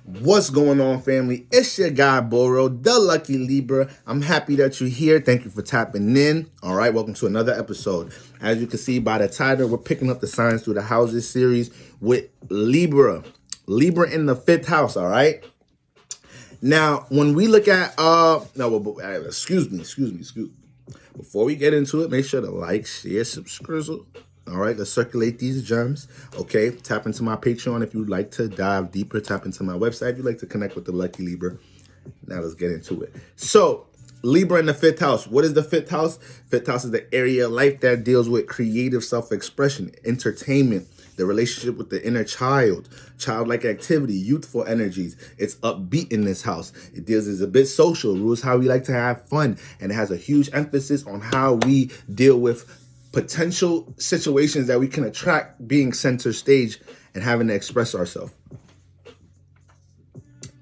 What's going on, family? It's your guy, Boro, the Lucky Libra. I'm happy that you're here. Thank you for tapping in. All right, welcome to another episode. As you can see by the title, we're picking up the signs through the houses series with Libra. Libra in the fifth house, all right? Now, when we look at, excuse me. Before we get into it, make sure to like, share, subscribe. All right, let's circulate these gems. Okay, tap into my Patreon if you'd like to dive deeper. Tap into my website if you'd like to connect with the Lucky Libra. Now let's get into it. So, Libra in the fifth house. What is the fifth house? Fifth house is the area of life that deals with creative self-expression, entertainment, the relationship with the inner child, childlike activity, youthful energies. It's upbeat in this house. It deals is a bit social, rules how we like to have fun, and it has a huge emphasis on how we deal with potential situations that we can attract being center stage and having to express ourselves.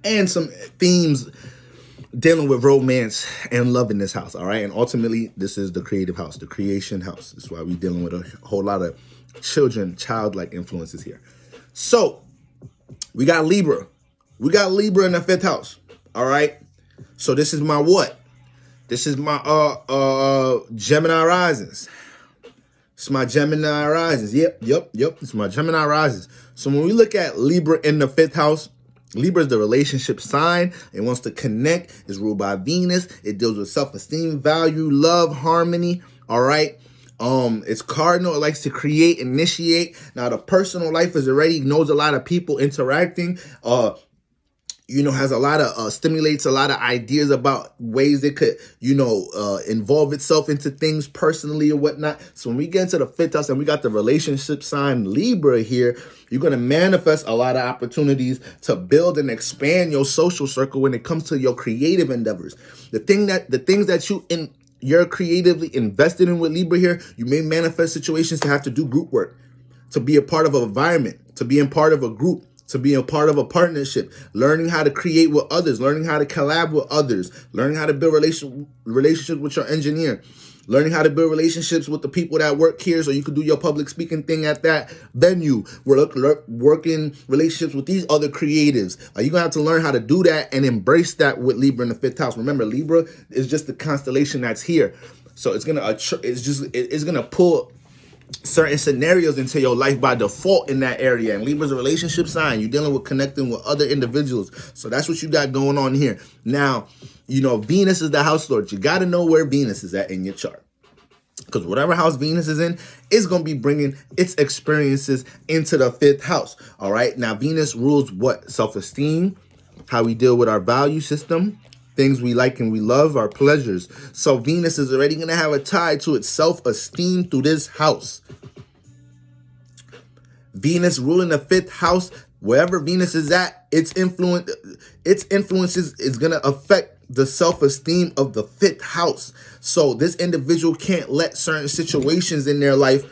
And some themes dealing with romance and love in this house, all right? And ultimately, this is the creative house, the creation house. That's why we're dealing with a whole lot of childlike influences here. So, we got Libra. We got Libra in the fifth house, all right? So this is my what? This is my Gemini risings. It's my Gemini risings. Yep. It's my Gemini risings. So when we look at Libra in the fifth house, Libra is the relationship sign. It wants to connect. It's ruled by Venus. It deals with self-esteem, value, love, harmony. All right. It's cardinal. It likes to create, initiate. Now the personal life is already knows a lot of people interacting. Has a lot of stimulates a lot of ideas about ways it could, involve itself into things personally or whatnot. So when we get into the fifth house and we got the relationship sign Libra here, you're going to manifest a lot of opportunities to build and expand your social circle when it comes to your creative endeavors. The things that you're creatively invested in with Libra here, you may manifest situations to have to do group work, to be a part of an environment, to be a part of a group, to be a part of a partnership, learning how to create with others, learning how to collab with others, learning how to build relationships with your engineer, learning how to build relationships with the people that work here so you can do your public speaking thing at that venue. We're working relationships with these other creatives. You're going to have to learn how to do that and embrace that with Libra in the fifth house. Remember, Libra is just the constellation that's here. So it's going to pull certain scenarios into your life by default in that area. And Libra's a relationship sign. You're dealing with connecting with other individuals. So that's what you got going on here. Now, Venus is the house lord. You got to know where Venus is at in your chart. Because whatever house Venus is in is going to be bringing its experiences into the fifth house. All right. Now, Venus rules what? Self-esteem, how we deal with our value system, things we like and we love, our pleasures. So Venus is already going to have a tie to its self-esteem through this house. Venus ruling the fifth house, wherever Venus is at, its influences is going to affect the self-esteem of the fifth house. So this individual can't let certain situations in their life,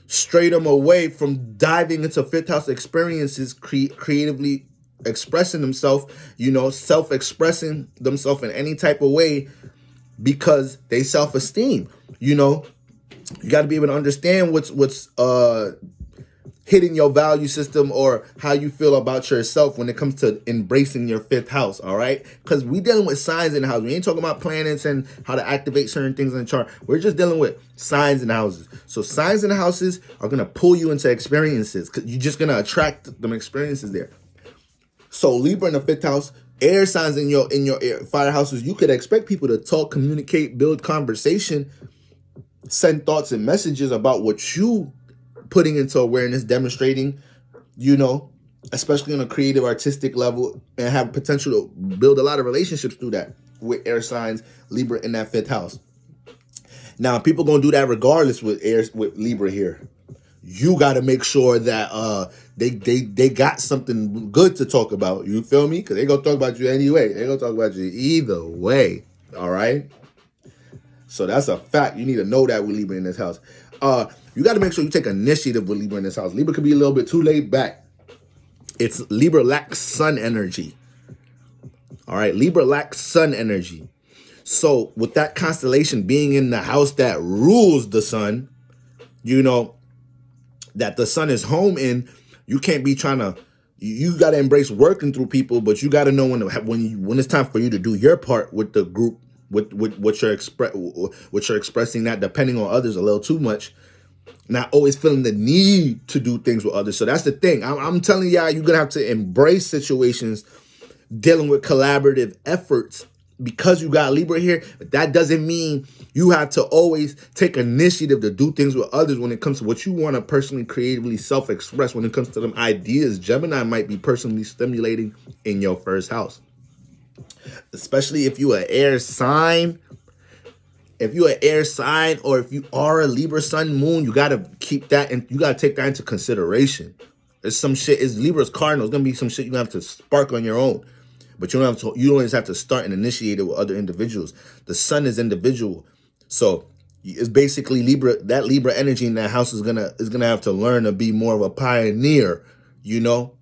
stray them away from diving into fifth house experiences, creatively expressing themselves, self-expressing themselves in any type of way because they self-esteem. You got to be able to understand what's hitting your value system or how you feel about yourself when it comes to embracing your fifth house. All right, because we dealing with signs in the house. We ain't talking about planets and how to activate certain things in the chart. We're just dealing with signs in the houses. So signs in the houses are going to pull you into experiences because you're just going to attract them experiences there. So Libra in the fifth house, air signs in your air fire houses, you could expect people to talk, communicate, build conversation, send thoughts and messages about what you putting into awareness, demonstrating, especially on a creative, artistic level, and have potential to build a lot of relationships through that with air signs, Libra in that fifth house. Now, people gonna do that regardless with Libra here. You got to make sure that they got something good to talk about. You feel me? Because they going to talk about you anyway. They going to talk about you either way. All right? So that's a fact. You need to know that with Libra in this house. You got to make sure you take initiative with Libra in this house. Libra could be a little bit too laid back. Libra lacks sun energy. All right? Libra lacks sun energy. So with that constellation being in the house that rules the sun, that the sun is home in, you can't be trying to You got to embrace working through people, but you got to know when it's time for you to do your part with the group, with what you're expressing, not depending on others a little too much, not always feeling the need to do things with others. So that's the thing. I'm telling y'all, you're gonna have to embrace situations dealing with collaborative efforts because you got Libra here. But that doesn't mean you have to always take initiative to do things with others when it comes to what you want to personally, creatively self-express. When it comes to them ideas, Gemini might be personally stimulating in your first house, especially if you are air sign. If you're an air sign, or if you are a Libra sun moon, you gotta keep that, and you gotta take that into consideration. There's some shit. It's Libra's cardinal. It's gonna be some shit you're gonna have to spark on your own. But you don't have to. You don't just have to start and initiate it with other individuals. The sun is individual, so it's basically Libra. That Libra energy in that house is gonna have to learn to be more of a pioneer. You know.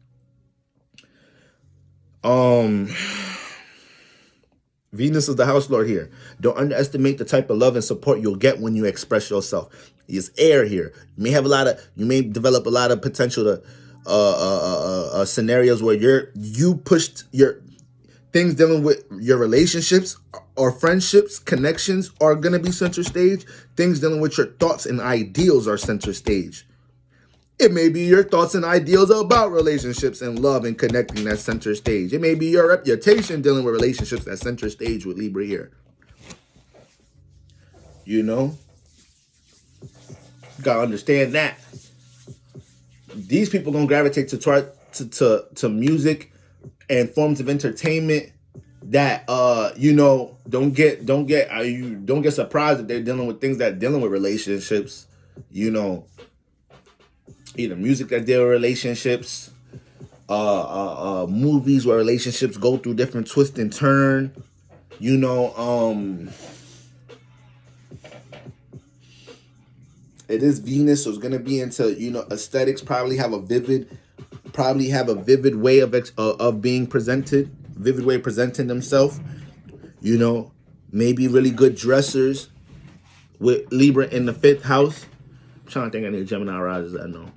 Venus is the house lord here. Don't underestimate the type of love and support you'll get when you express yourself. It's air here. You may develop a lot of potential to scenarios where you pushed your things dealing with your relationships or friendships, connections are gonna be center stage. Things dealing with your thoughts and ideals are center stage. It may be your thoughts and ideals about relationships and love and connecting that center stage. It may be your reputation dealing with relationships that center stage with Libra here. You know? You gotta understand that. These people gonna gravitate to music and forms of entertainment that don't get surprised if they're dealing with things that dealing with relationships, either music that deal with relationships, movies where relationships go through different twist and turn, it is Venus, so it's gonna be into aesthetics. Probably have a vivid way of being presented, vivid way of presenting themselves. Maybe really good dressers with Libra in the 5th house. I'm trying to think of any Gemini risers I know.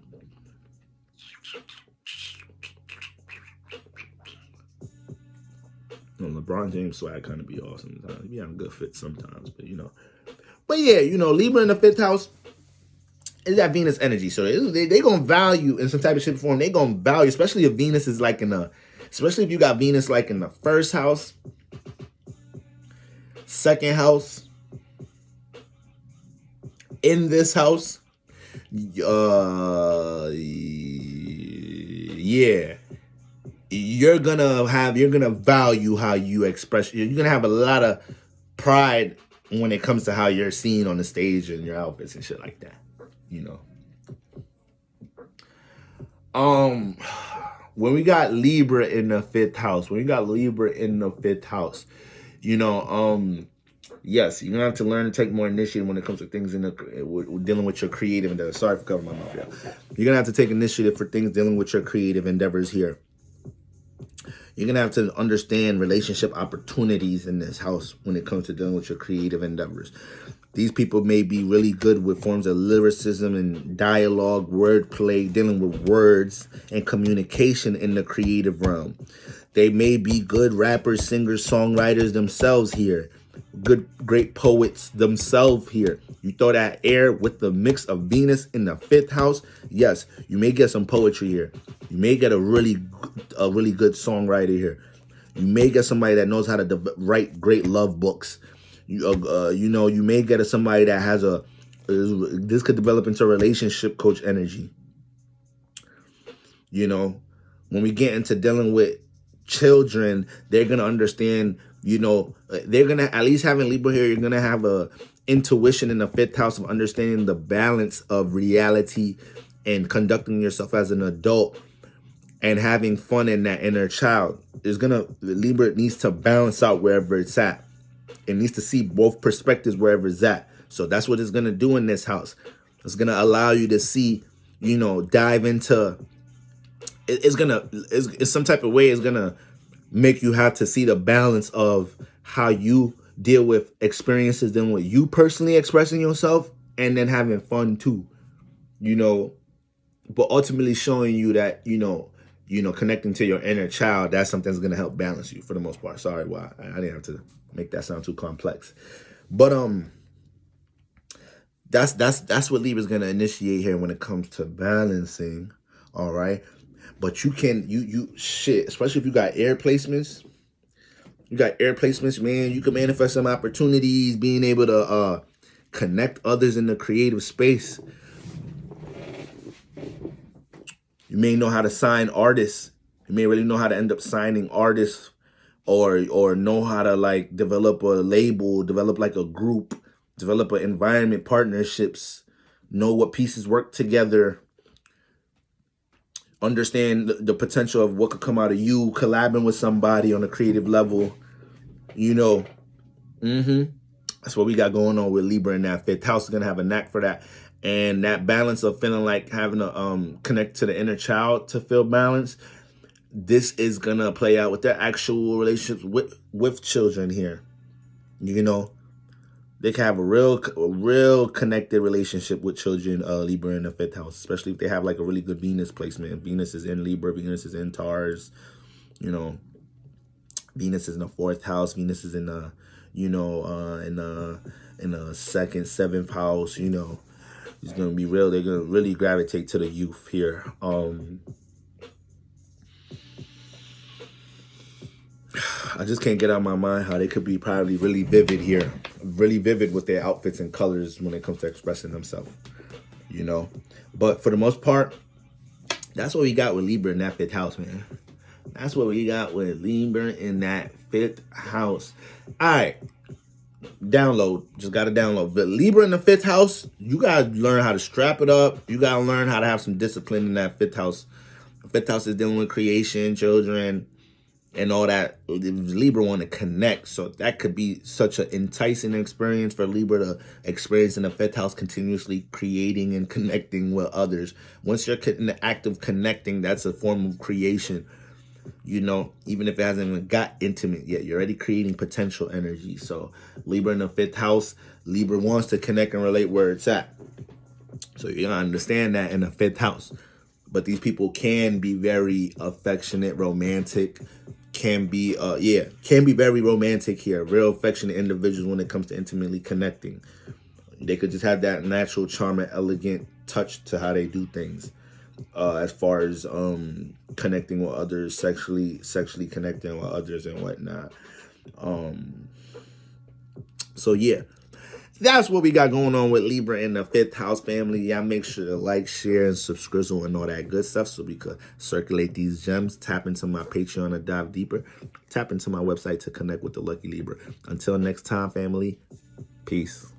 LeBron James swag kind of be awesome sometimes. He be having good fit sometimes, but Libra in the 5th house is that Venus energy. So they gonna value in some type of shape or form. They gonna value, especially if Venus is especially if you got Venus like in the 1st house, 2nd house, in this house. You're gonna value how you express. You're gonna have a lot of pride when it comes to how you're seen on the stage and your outfits and shit like that. When we got Libra in the 5th house, yes, you're gonna have to learn to take more initiative when it comes to things dealing with your creative endeavors. Sorry for covering my mouth, y'all. You're gonna have to take initiative for things dealing with your creative endeavors here. You're gonna have to understand relationship opportunities in this house when it comes to dealing with your creative endeavors. These people may be really good with forms of lyricism and dialogue, wordplay, dealing with words and communication in the creative realm. They may be good rappers, singers, songwriters themselves here. Great poets themselves here. You throw that air with the mix of Venus in the 5th house. Yes, you may get some poetry here. You may get a really good songwriter here. You may get somebody that knows how to write great love books. You may get somebody that has this could develop into a relationship coach energy. When we get into dealing with children, they're gonna understand. They're gonna, at least having Libra here, you're gonna have a intuition in the 5th house of understanding the balance of reality and conducting yourself as an adult and having fun in that inner child. Libra needs to balance out wherever it's at. It needs to see both perspectives wherever it's at. So that's what it's gonna do in this house. It's gonna allow you to see, dive into. It's some type of way. It's gonna make you have to see the balance of how you deal with experiences, then with you personally expressing yourself, and then having fun too. But ultimately showing you that you know, connecting to your inner child, that's something that's going to help balance you for the most part. Sorry, why I didn't have to make that sound too complex. But that's what Libra's going to initiate here when it comes to balancing. All right. But you can, you shit, especially if you got air placements. You got air placements, man. You can manifest some opportunities, being able to connect others in the creative space. You may know how to sign artists. You may really know how to end up signing artists, or know how to like develop a label, develop like a group, develop an environment, partnerships, know what pieces work together, understand the potential of what could come out of you collabing with somebody on a creative level. You know, that's what we got going on with Libra in that fifth house. Is gonna have a knack for that, and that balance of feeling like having to connect to the inner child to feel balanced. This is gonna play out with their actual relationships with children here. You know, they can have a real connected relationship with children, Libra in the fifth house, especially if they have like a really good Venus placement. Venus is in Libra, Venus is in Taurus, you know, Venus is in the fourth house, Venus is in the, you know, in the second, seventh house, you know. It's gonna be real. They're gonna really gravitate to the youth here. I just can't get out of my mind how they could be probably really vivid here. Really vivid with their outfits and colors when it comes to expressing themselves, you know. But for the most part, that's what we got with Libra in that fifth house, man. That's what we got with Libra in that fifth house. All right. Download. Just got to download. But Libra in the fifth house, you got to learn how to strap it up. You got to learn how to have some discipline in that fifth house. The fifth house is dealing with creation, children, and all that. Libra want to connect, so that could be such an enticing experience for Libra to experience in the fifth house, continuously creating and connecting with others. Once you're in the act of connecting, that's a form of creation. You know, even if it hasn't even got intimate yet, you're already creating potential energy. So Libra in the fifth house, Libra wants to connect and relate where it's at. So you gotta understand that in the fifth house. But these people can be very affectionate, romantic, can be very romantic here. Real affectionate individuals when it comes to intimately connecting. They could just have that natural charm and elegant touch to how they do things. As far as connecting with others, sexually connecting with others and whatnot. So yeah, that's what we got going on with Libra in the fifth house, family. Y'all make sure to like, share, and subscribe and all that good stuff so we could circulate these gems. Tap into my Patreon to dive deeper. Tap into my website to connect with the lucky Libra. Until next time, family, peace.